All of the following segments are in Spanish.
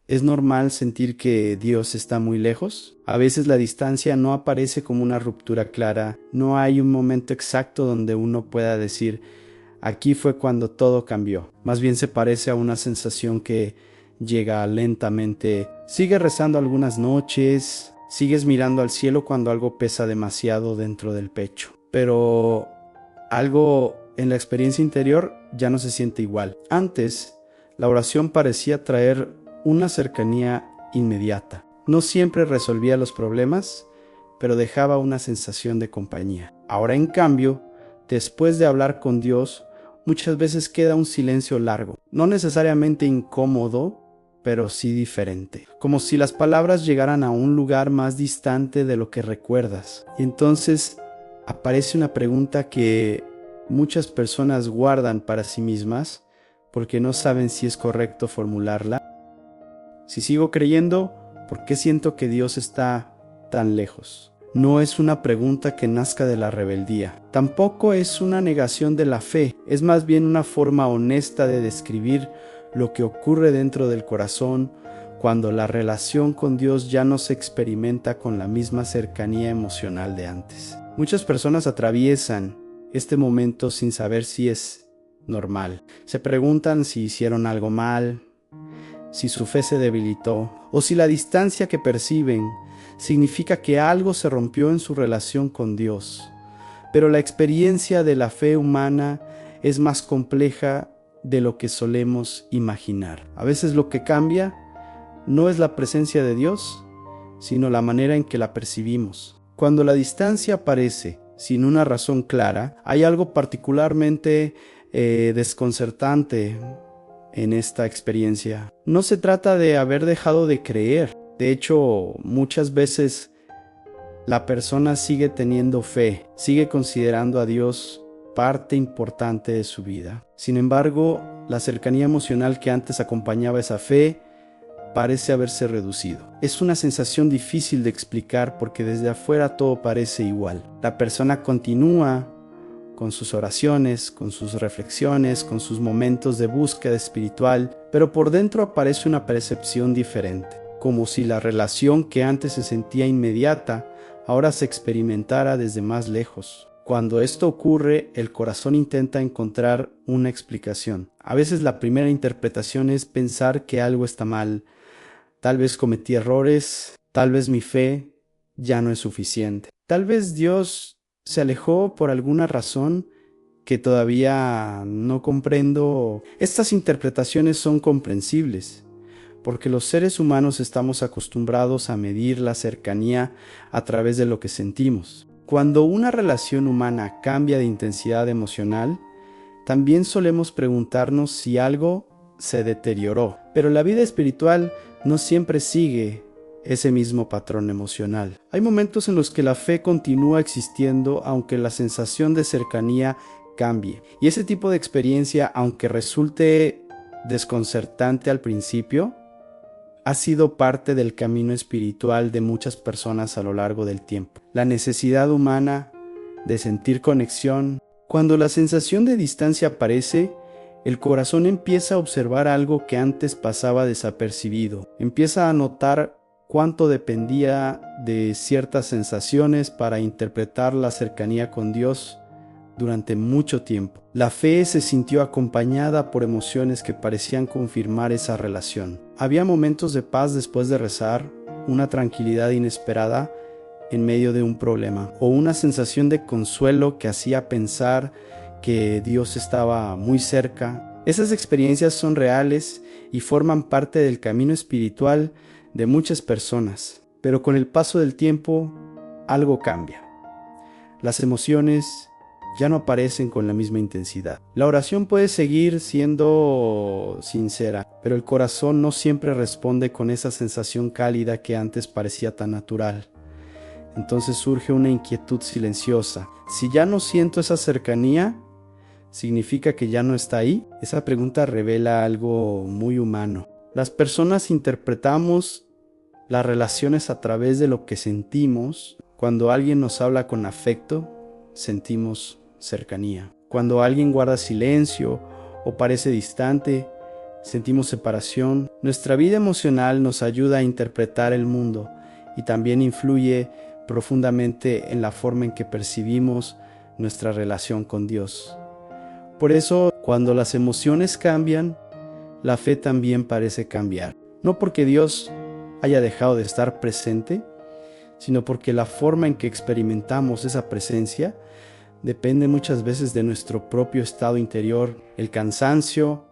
¿Es normal sentir que Dios está muy lejos? A veces la distancia no aparece como una ruptura clara, no hay un momento exacto donde uno pueda decir, aquí fue cuando todo cambió. Más bien se parece a una sensación que llega lentamente. Sigues rezando algunas noches, sigues mirando al cielo cuando algo pesa demasiado dentro del pecho, pero algo en la experiencia interior ya no se siente igual. Antes, la oración parecía traer una cercanía inmediata. No siempre resolvía los problemas, pero dejaba una sensación de compañía. Ahora, en cambio, después de hablar con Dios, muchas veces queda un silencio largo, no necesariamente incómodo, pero sí diferente, como si las palabras llegaran a un lugar más distante de lo que recuerdas. Y entonces aparece una pregunta que muchas personas guardan para sí mismas porque no saben si es correcto formularla. Si sigo creyendo, ¿por qué siento que Dios está tan lejos? No es una pregunta que nazca de la rebeldía. Tampoco es una negación de la fe. Es más bien una forma honesta de describir lo que ocurre dentro del corazón cuando la relación con Dios ya no se experimenta con la misma cercanía emocional de antes. Muchas personas atraviesan este momento sin saber si es normal. Se preguntan si hicieron algo mal, si su fe se debilitó o si la distancia que perciben significa que algo se rompió en su relación con Dios. Pero la experiencia de la fe humana es más compleja de lo que solemos imaginar. A veces lo que cambia no es la presencia de Dios, sino la manera en que la percibimos. Cuando la distancia aparece sin una razón clara, hay algo particularmente desconcertante en esta experiencia. No se trata de haber dejado de creer. De hecho, muchas veces la persona sigue teniendo fe, sigue considerando a Dios parte importante de su vida. Sin embargo, la cercanía emocional que antes acompañaba esa fe parece haberse reducido. Es una sensación difícil de explicar porque desde afuera todo parece igual. La persona continúa con sus oraciones, con sus reflexiones, con sus momentos de búsqueda espiritual, pero por dentro aparece una percepción diferente, como si la relación que antes se sentía inmediata, ahora se experimentara desde más lejos. Cuando esto ocurre, el corazón intenta encontrar una explicación. A veces la primera interpretación es pensar que algo está mal. Tal vez cometí errores, tal vez mi fe ya no es suficiente. Tal vez Dios se alejó por alguna razón que todavía no comprendo. Estas interpretaciones son comprensibles, porque los seres humanos estamos acostumbrados a medir la cercanía a través de lo que sentimos. Cuando una relación humana cambia de intensidad emocional, también solemos preguntarnos si algo se deterioró. Pero la vida espiritual no siempre sigue ese mismo patrón emocional. Hay momentos en los que la fe continúa existiendo aunque la sensación de cercanía cambie. Y ese tipo de experiencia, aunque resulte desconcertante al principio, ha sido parte del camino espiritual de muchas personas a lo largo del tiempo. La necesidad humana de sentir conexión. Cuando la sensación de distancia aparece, el corazón empieza a observar algo que antes pasaba desapercibido. Empieza a notar cuánto dependía de ciertas sensaciones para interpretar la cercanía con Dios durante mucho tiempo. La fe se sintió acompañada por emociones que parecían confirmar esa relación. Había momentos de paz después de rezar, una tranquilidad inesperada en medio de un problema, o una sensación de consuelo que hacía pensar que Dios estaba muy cerca. Esas experiencias son reales y forman parte del camino espiritual de muchas personas, pero con el paso del tiempo algo cambia. Las emociones ya no aparecen con la misma intensidad. La oración puede seguir siendo sincera, pero el corazón no siempre responde con esa sensación cálida que antes parecía tan natural. Entonces surge una inquietud silenciosa. Si ya no siento esa cercanía, ¿significa que ya no está ahí? Esa pregunta revela algo muy humano. Las personas interpretamos las relaciones a través de lo que sentimos. Cuando alguien nos habla con afecto, sentimos cercanía. Cuando alguien guarda silencio o parece distante, sentimos separación. Nuestra vida emocional nos ayuda a interpretar el mundo y también influye profundamente en la forma en que percibimos nuestra relación con Dios. Por eso, cuando las emociones cambian, la fe también parece cambiar. No porque Dios haya dejado de estar presente, sino porque la forma en que experimentamos esa presencia depende muchas veces de nuestro propio estado interior, el cansancio,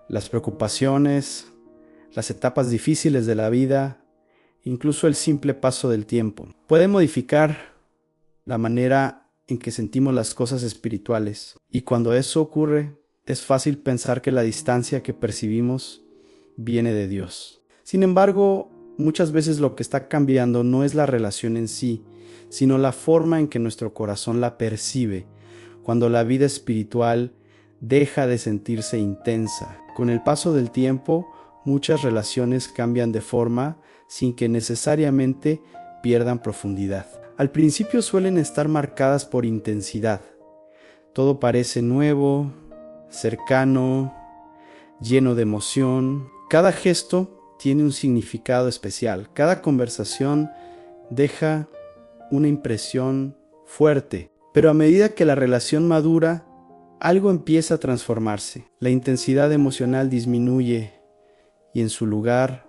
las preocupaciones, las etapas difíciles de la vida, incluso el simple paso del tiempo. Puede modificar la manera en que sentimos las cosas espirituales, y cuando eso ocurre, es fácil pensar que la distancia que percibimos viene de Dios. Sin embargo, muchas veces lo que está cambiando no es la relación en sí, sino la forma en que nuestro corazón la percibe, cuando la vida espiritual deja de sentirse intensa. Con el paso del tiempo, muchas relaciones cambian de forma sin que necesariamente pierdan profundidad. Al principio suelen estar marcadas por intensidad. Todo parece nuevo, cercano, lleno de emoción. Cada gesto tiene un significado especial. Cada conversación deja una impresión fuerte. Pero a medida que la relación madura, algo empieza a transformarse. La intensidad emocional disminuye y en su lugar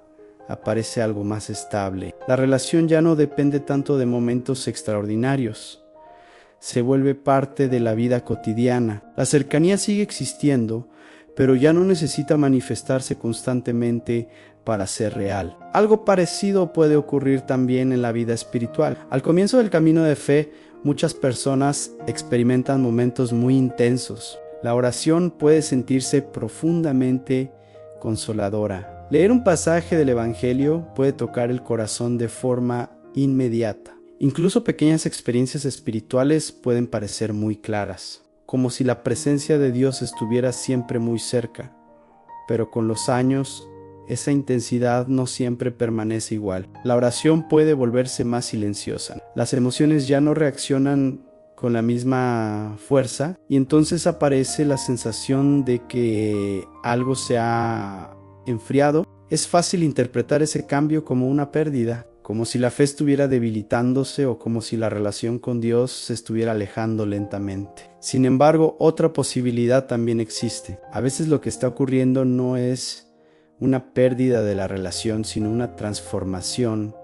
aparece algo más estable. La relación ya no depende tanto de momentos extraordinarios. Se vuelve parte de la vida cotidiana. La cercanía sigue existiendo, pero ya no necesita manifestarse constantemente para ser real. Algo parecido puede ocurrir también en la vida espiritual. Al comienzo del camino de fe, muchas personas experimentan momentos muy intensos. La oración puede sentirse profundamente consoladora. Leer un pasaje del Evangelio puede tocar el corazón de forma inmediata. Incluso pequeñas experiencias espirituales pueden parecer muy claras, como si la presencia de Dios estuviera siempre muy cerca, pero con los años, esa intensidad no siempre permanece igual. La oración puede volverse más silenciosa. Las emociones ya no reaccionan con la misma fuerza y entonces aparece la sensación de que algo se ha enfriado. Es fácil interpretar ese cambio como una pérdida, como si la fe estuviera debilitándose o como si la relación con Dios se estuviera alejando lentamente. Sin embargo, otra posibilidad también existe. A veces lo que está ocurriendo no es una pérdida de la relación, sino una transformación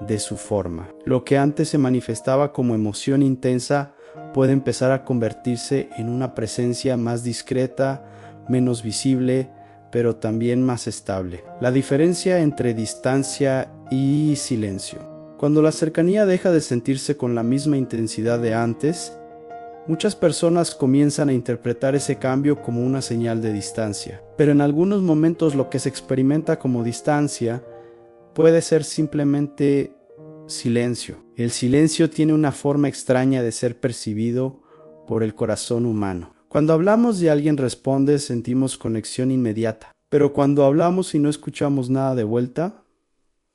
de su forma. Lo que antes se manifestaba como emoción intensa puede empezar a convertirse en una presencia más discreta, menos visible, pero también más estable. La diferencia entre distancia y silencio. Cuando la cercanía deja de sentirse con la misma intensidad de antes, muchas personas comienzan a interpretar ese cambio como una señal de distancia. Pero en algunos momentos lo que se experimenta como distancia puede ser simplemente silencio. El silencio tiene una forma extraña de ser percibido por el corazón humano. Cuando hablamos y alguien responde, sentimos conexión inmediata. Pero cuando hablamos y no escuchamos nada de vuelta,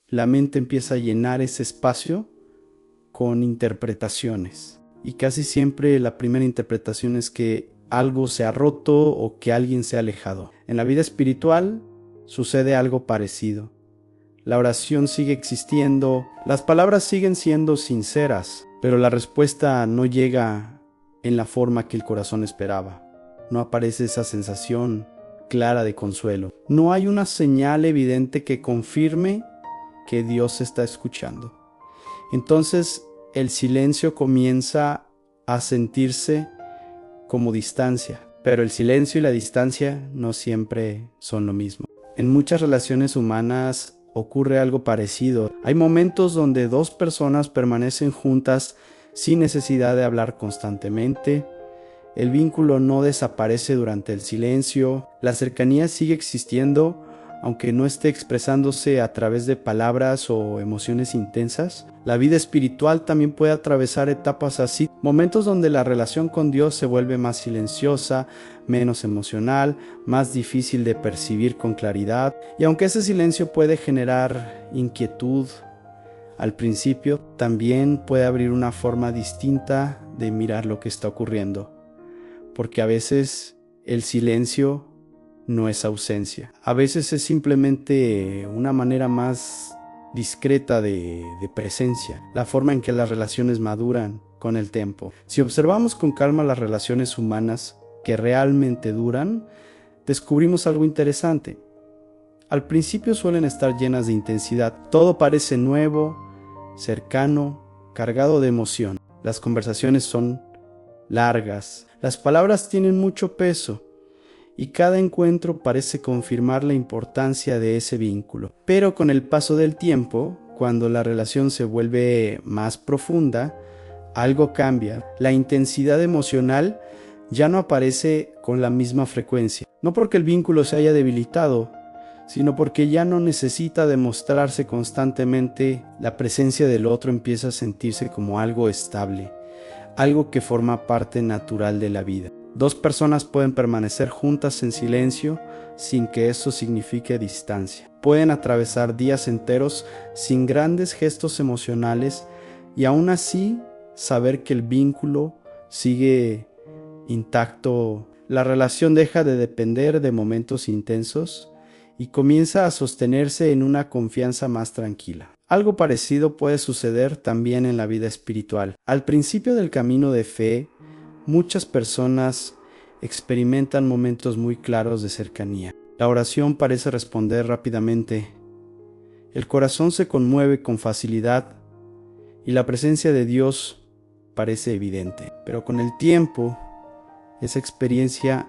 la mente empieza a llenar ese espacio con interpretaciones. Y casi siempre la primera interpretación es que algo se ha roto o que alguien se ha alejado. En la vida espiritual sucede algo parecido. La oración sigue existiendo, las palabras siguen siendo sinceras, pero la respuesta no llega en la forma que el corazón esperaba. No aparece esa sensación clara de consuelo. No hay una señal evidente que confirme que Dios está escuchando. Entonces el silencio comienza a sentirse como distancia, pero el silencio y la distancia no siempre son lo mismo. En muchas relaciones humanas ocurre algo parecido. Hay momentos donde dos personas permanecen juntas sin necesidad de hablar constantemente. El vínculo no desaparece durante el silencio. La cercanía sigue existiendo, aunque no esté expresándose a través de palabras o emociones intensas. La vida espiritual también puede atravesar etapas así, momentos donde la relación con Dios se vuelve más silenciosa, menos emocional, más difícil de percibir con claridad. Y aunque ese silencio puede generar inquietud al principio, también puede abrir una forma distinta de mirar lo que está ocurriendo, porque a veces el silencio no es ausencia. A veces es simplemente una manera más discreta de presencia, la forma en que las relaciones maduran con el tiempo. Si observamos con calma las relaciones humanas que realmente duran, descubrimos algo interesante. Al principio suelen estar llenas de intensidad, todo parece nuevo, cercano, cargado de emoción. Las conversaciones son largas, las palabras tienen mucho peso y cada encuentro parece confirmar la importancia de ese vínculo. Pero con el paso del tiempo, cuando la relación se vuelve más profunda, algo cambia. La intensidad emocional ya no aparece con la misma frecuencia. No porque el vínculo se haya debilitado, sino porque ya no necesita demostrarse constantemente. La presencia del otro empieza a sentirse como algo estable, algo que forma parte natural de la vida. Dos personas pueden permanecer juntas en silencio sin que eso signifique distancia. Pueden atravesar días enteros sin grandes gestos emocionales y aún así saber que el vínculo sigue intacto. La relación deja de depender de momentos intensos y comienza a sostenerse en una confianza más tranquila. Algo parecido puede suceder también en la vida espiritual. Al principio del camino de fe, muchas personas experimentan momentos muy claros de cercanía. La oración parece responder rápidamente. El corazón se conmueve con facilidad y la presencia de Dios parece evidente. Pero con el tiempo, esa experiencia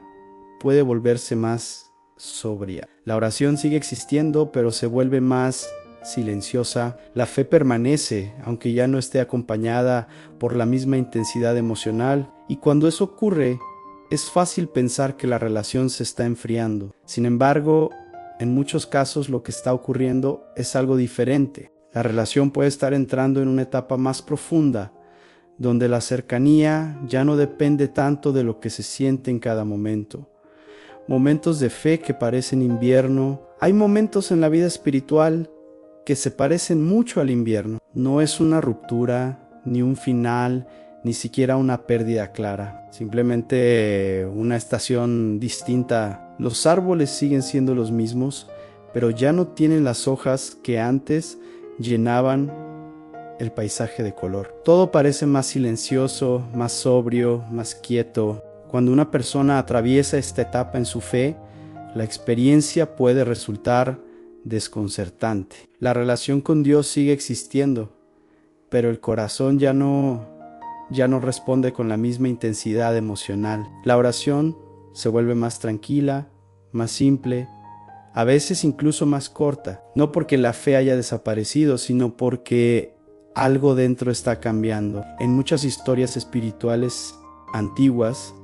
puede volverse más sobria. La oración sigue existiendo, pero se vuelve más silenciosa. La fe permanece, aunque ya no esté acompañada por la misma intensidad emocional. Y cuando eso ocurre, es fácil pensar que la relación se está enfriando. Sin embargo, en muchos casos lo que está ocurriendo es algo diferente. La relación puede estar entrando en una etapa más profunda, donde la cercanía ya no depende tanto de lo que se siente en cada momento. Momentos de fe que parecen invierno. Hay momentos en la vida espiritual que se parecen mucho al invierno. No es una ruptura, ni un final, ni siquiera una pérdida clara. Simplemente una estación distinta. Los árboles siguen siendo los mismos, pero ya no tienen las hojas que antes llenaban el paisaje de color. Todo parece más silencioso, más sobrio, más quieto. Cuando una persona atraviesa esta etapa en su fe, la experiencia puede resultar desconcertante. La relación con Dios sigue existiendo, pero el corazón ya no responde con la misma intensidad emocional. La oración se vuelve más tranquila, más simple, a veces incluso más corta. No porque la fe haya desaparecido, sino porque algo dentro está cambiando. En muchas historias espirituales antiguas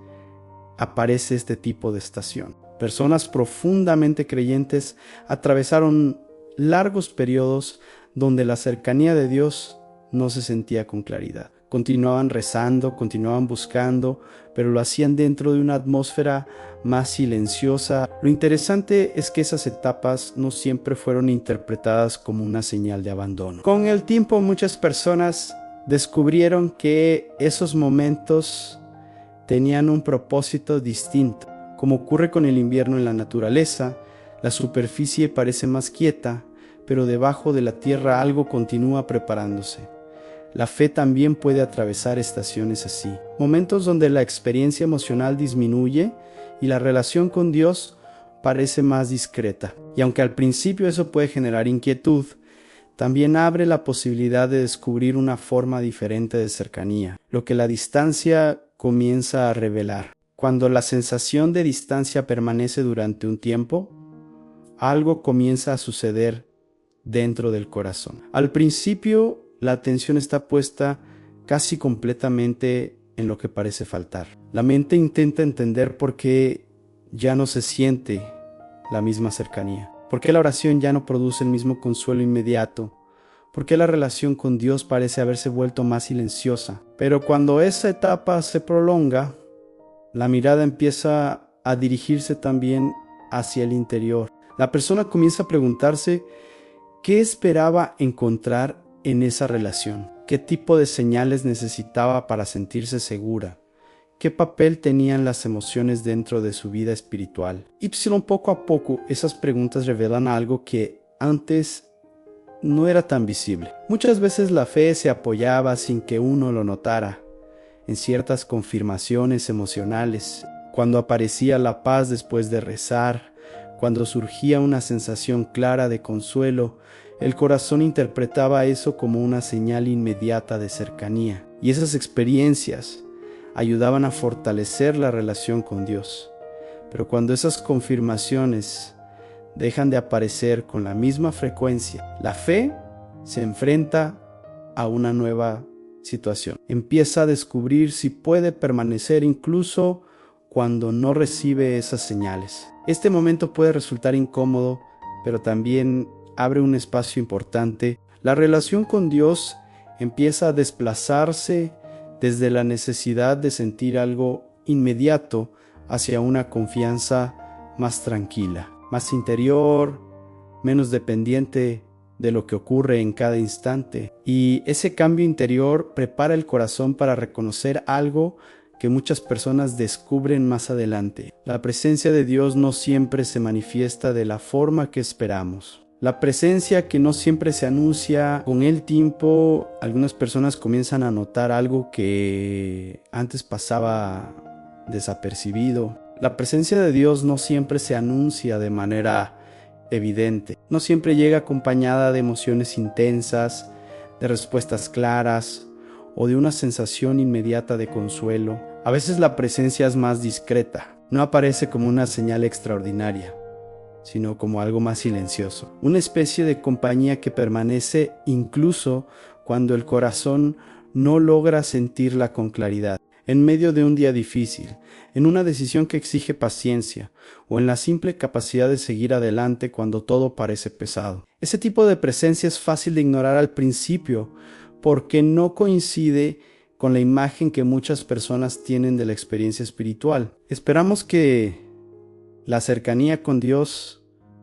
aparece este tipo de estación. Personas profundamente creyentes atravesaron largos periodos donde la cercanía de Dios no se sentía con claridad. Continuaban rezando, continuaban buscando, pero lo hacían dentro de una atmósfera más silenciosa. Lo interesante es que esas etapas no siempre fueron interpretadas como una señal de abandono. Con el tiempo, muchas personas descubrieron que esos momentos tenían un propósito distinto. Como ocurre con el invierno en la naturaleza, la superficie parece más quieta, pero debajo de la tierra algo continúa preparándose. La fe también puede atravesar estaciones así, momentos donde la experiencia emocional disminuye y la relación con Dios parece más discreta. Y aunque al principio eso puede generar inquietud, también abre la posibilidad de descubrir una forma diferente de cercanía, lo que la distancia comienza a revelar. Cuando la sensación de distancia permanece durante un tiempo, algo comienza a suceder dentro del corazón. Al principio, la atención está puesta casi completamente en lo que parece faltar. La mente intenta entender por qué ya no se siente la misma cercanía, por qué la oración ya no produce el mismo consuelo inmediato, por qué la relación con Dios parece haberse vuelto más silenciosa. Pero cuando esa etapa se prolonga, la mirada empieza a dirigirse también hacia el interior. La persona comienza a preguntarse qué esperaba encontrar en esa relación, qué tipo de señales necesitaba para sentirse segura, qué papel tenían las emociones dentro de su vida espiritual. Y poco a poco esas preguntas revelan algo que antes no era tan visible. Muchas veces la fe se apoyaba sin que uno lo notara en ciertas confirmaciones emocionales, cuando aparecía la paz después de rezar, cuando surgía una sensación clara de consuelo. El corazón interpretaba eso como una señal inmediata de cercanía, y esas experiencias ayudaban a fortalecer la relación con Dios. Pero cuando esas confirmaciones dejan de aparecer con la misma frecuencia, la fe se enfrenta a una nueva situación. Empieza a descubrir si puede permanecer incluso cuando no recibe esas señales. Este momento puede resultar incómodo, pero también abre un espacio importante. La relación con Dios empieza a desplazarse desde la necesidad de sentir algo inmediato hacia una confianza más tranquila, más interior, menos dependiente de lo que ocurre en cada instante. Y ese cambio interior prepara el corazón para reconocer algo que muchas personas descubren más adelante. La presencia de Dios no siempre se manifiesta de la forma que esperamos. La presencia que no siempre se anuncia. Con el tiempo, algunas personas comienzan a notar algo que antes pasaba desapercibido. La presencia de Dios no siempre se anuncia de manera evidente. No siempre llega acompañada de emociones intensas, de respuestas claras o de una sensación inmediata de consuelo. A veces la presencia es más discreta. No aparece como una señal extraordinaria, sino como algo más silencioso. Una especie de compañía que permanece incluso cuando el corazón no logra sentirla con claridad. En medio de un día difícil, en una decisión que exige paciencia, o en la simple capacidad de seguir adelante cuando todo parece pesado. Ese tipo de presencia es fácil de ignorar al principio, porque no coincide con la imagen que muchas personas tienen de la experiencia espiritual. Esperamos que la cercanía con Dios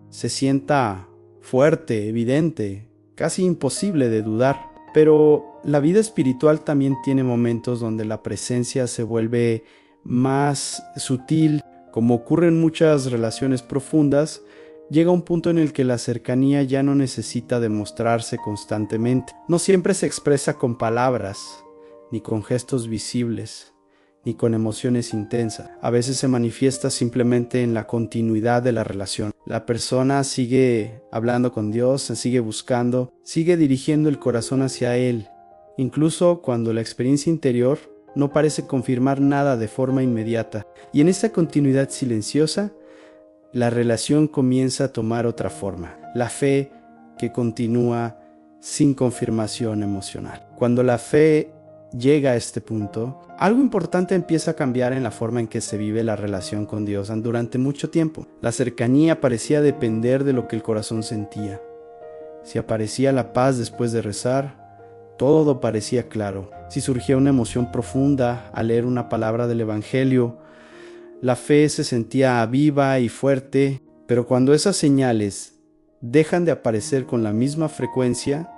se sienta fuerte, evidente, casi imposible de dudar. Pero la vida espiritual también tiene momentos donde la presencia se vuelve más sutil. Como ocurre en muchas relaciones profundas, llega un punto en el que la cercanía ya no necesita demostrarse constantemente. No siempre se expresa con palabras, ni con gestos visibles, ni con emociones intensas. A veces se manifiesta simplemente en la continuidad de la relación. La persona sigue hablando con Dios, se sigue buscando, sigue dirigiendo el corazón hacia Él, incluso cuando la experiencia interior no parece confirmar nada de forma inmediata. Y en esa continuidad silenciosa, la relación comienza a tomar otra forma. La fe que continúa sin confirmación emocional. Cuando la fe llega a este punto, algo importante empieza a cambiar en la forma en que se vive la relación con Dios. Durante mucho tiempo, la cercanía parecía depender de lo que el corazón sentía. Si aparecía la paz después de rezar, todo parecía claro. Si surgía una emoción profunda al leer una palabra del Evangelio, la fe se sentía viva y fuerte. Pero cuando esas señales dejan de aparecer con la misma frecuencia,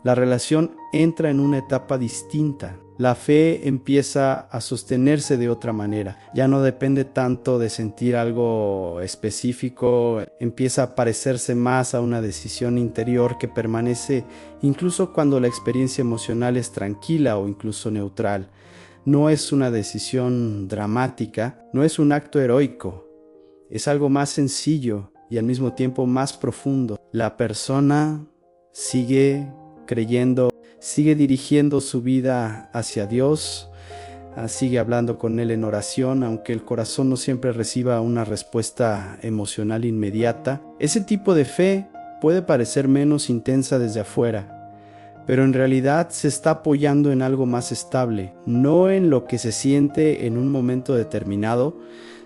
la relación entra en una etapa distinta. La fe empieza a sostenerse de otra manera. Ya no depende tanto de sentir algo específico. Empieza a parecerse más a una decisión interior que permanece incluso cuando la experiencia emocional es tranquila o incluso neutral. No es una decisión dramática, no es un acto heroico. Es algo más sencillo y al mismo tiempo más profundo. La persona sigue creyendo, sigue dirigiendo su vida hacia Dios, sigue hablando con Él en oración, aunque el corazón no siempre reciba una respuesta emocional inmediata. Ese tipo de fe puede parecer menos intensa desde afuera, pero en realidad se está apoyando en algo más estable, no en lo que se siente en un momento determinado,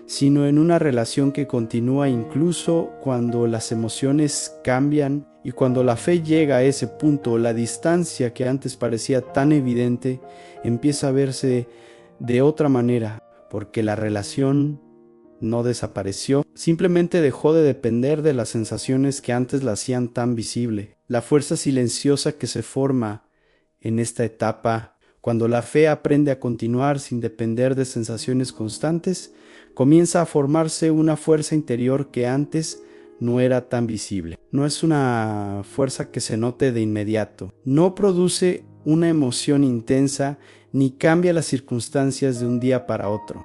sino en una relación que continúa incluso cuando las emociones cambian. Y cuando la fe llega a ese punto, la distancia que antes parecía tan evidente empieza a verse de otra manera, porque la relación no desapareció, simplemente dejó de depender de las sensaciones que antes la hacían tan visible. La fuerza silenciosa que se forma en esta etapa, Cuando la fe aprende a continuar sin depender de sensaciones constantes, comienza a formarse una fuerza interior que antes no era tan visible. No es una fuerza que se note de inmediato. No produce una emoción intensa ni cambia las circunstancias de un día para otro.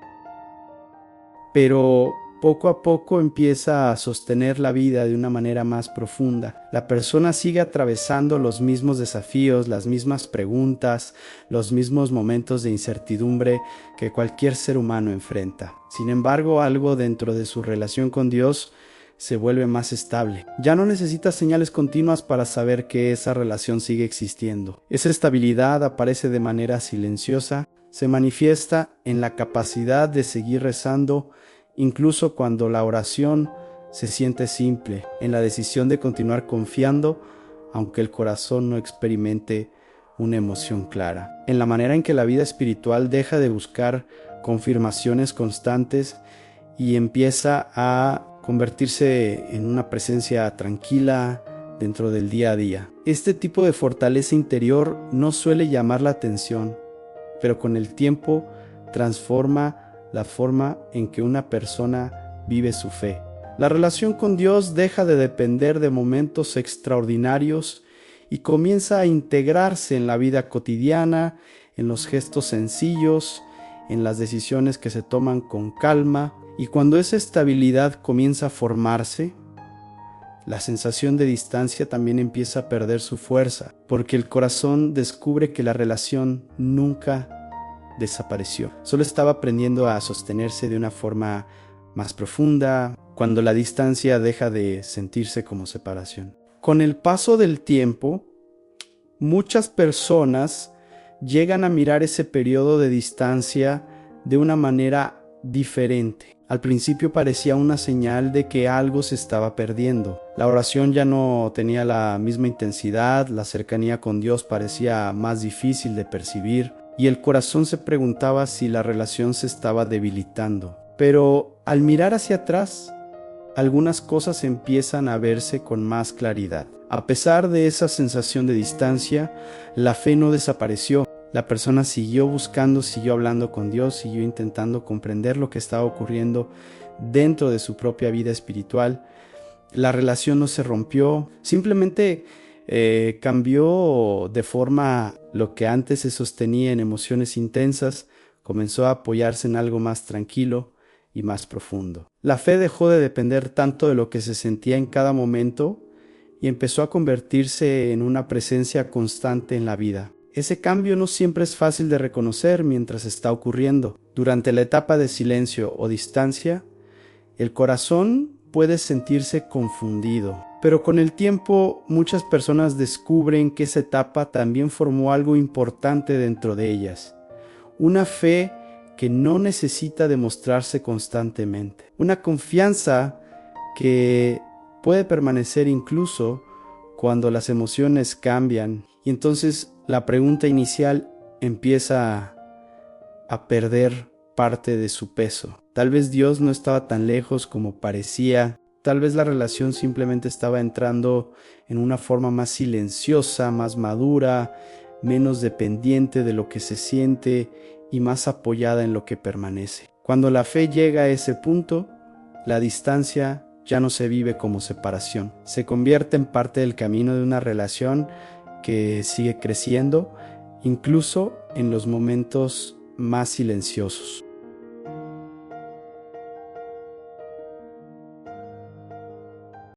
Pero poco a poco empieza a sostener la vida de una manera más profunda. La persona sigue atravesando los mismos desafíos, las mismas preguntas, los mismos momentos de incertidumbre que cualquier ser humano enfrenta. Sin embargo, algo dentro de su relación con Dios se vuelve más estable. Ya no necesita señales continuas para saber que esa relación sigue existiendo. Esa estabilidad aparece de manera silenciosa, se manifiesta en la capacidad de seguir rezando incluso cuando la oración se siente simple, en la decisión de continuar confiando aunque el corazón no experimente una emoción clara, en la manera en que la vida espiritual deja de buscar confirmaciones constantes y empieza a convertirse en una presencia tranquila dentro del día a día. Este tipo de fortaleza interior no suele llamar la atención, pero con el tiempo transforma la forma en que una persona vive su fe. La relación con Dios deja de depender de momentos extraordinarios y comienza a integrarse en la vida cotidiana, en los gestos sencillos, en las decisiones que se toman con calma. Y cuando esa estabilidad comienza a formarse, la sensación de distancia también empieza a perder su fuerza, porque el corazón descubre que la relación nunca desapareció. Solo estaba aprendiendo a sostenerse de una forma más profunda, cuando la distancia deja de sentirse como separación. Con el paso del tiempo, muchas personas llegan a mirar ese periodo de distancia de una manera diferente. Al principio parecía una señal de que algo se estaba perdiendo. La oración ya no tenía la misma intensidad, la cercanía con Dios parecía más difícil de percibir y el corazón se preguntaba si la relación se estaba debilitando. Pero al mirar hacia atrás, algunas cosas empiezan a verse con más claridad. A pesar de esa sensación de distancia, la fe no desapareció. La persona siguió buscando, siguió hablando con Dios, siguió intentando comprender lo que estaba ocurriendo dentro de su propia vida espiritual. La relación no se rompió, simplemente cambió de forma. Lo que antes se sostenía en emociones intensas comenzó a apoyarse en algo más tranquilo y más profundo. La fe dejó de depender tanto de lo que se sentía en cada momento y empezó a convertirse en una presencia constante en la vida. Ese cambio no siempre es fácil de reconocer mientras está ocurriendo. Durante la etapa de silencio o distancia, el corazón puede sentirse confundido, pero con el tiempo muchas personas descubren que esa etapa también formó algo importante dentro de ellas. Una fe que no necesita demostrarse constantemente. Una confianza que puede permanecer incluso cuando las emociones cambian. Y entonces la pregunta inicial empieza a perder parte de su peso. Tal vez Dios no estaba tan lejos como parecía. Tal vez la relación simplemente estaba entrando en una forma más silenciosa, más madura, menos dependiente de lo que se siente y más apoyada en lo que permanece. Cuando la fe llega a ese punto, la distancia ya no se vive como separación. Se convierte en parte del camino de una relación que sigue creciendo, incluso en los momentos más silenciosos.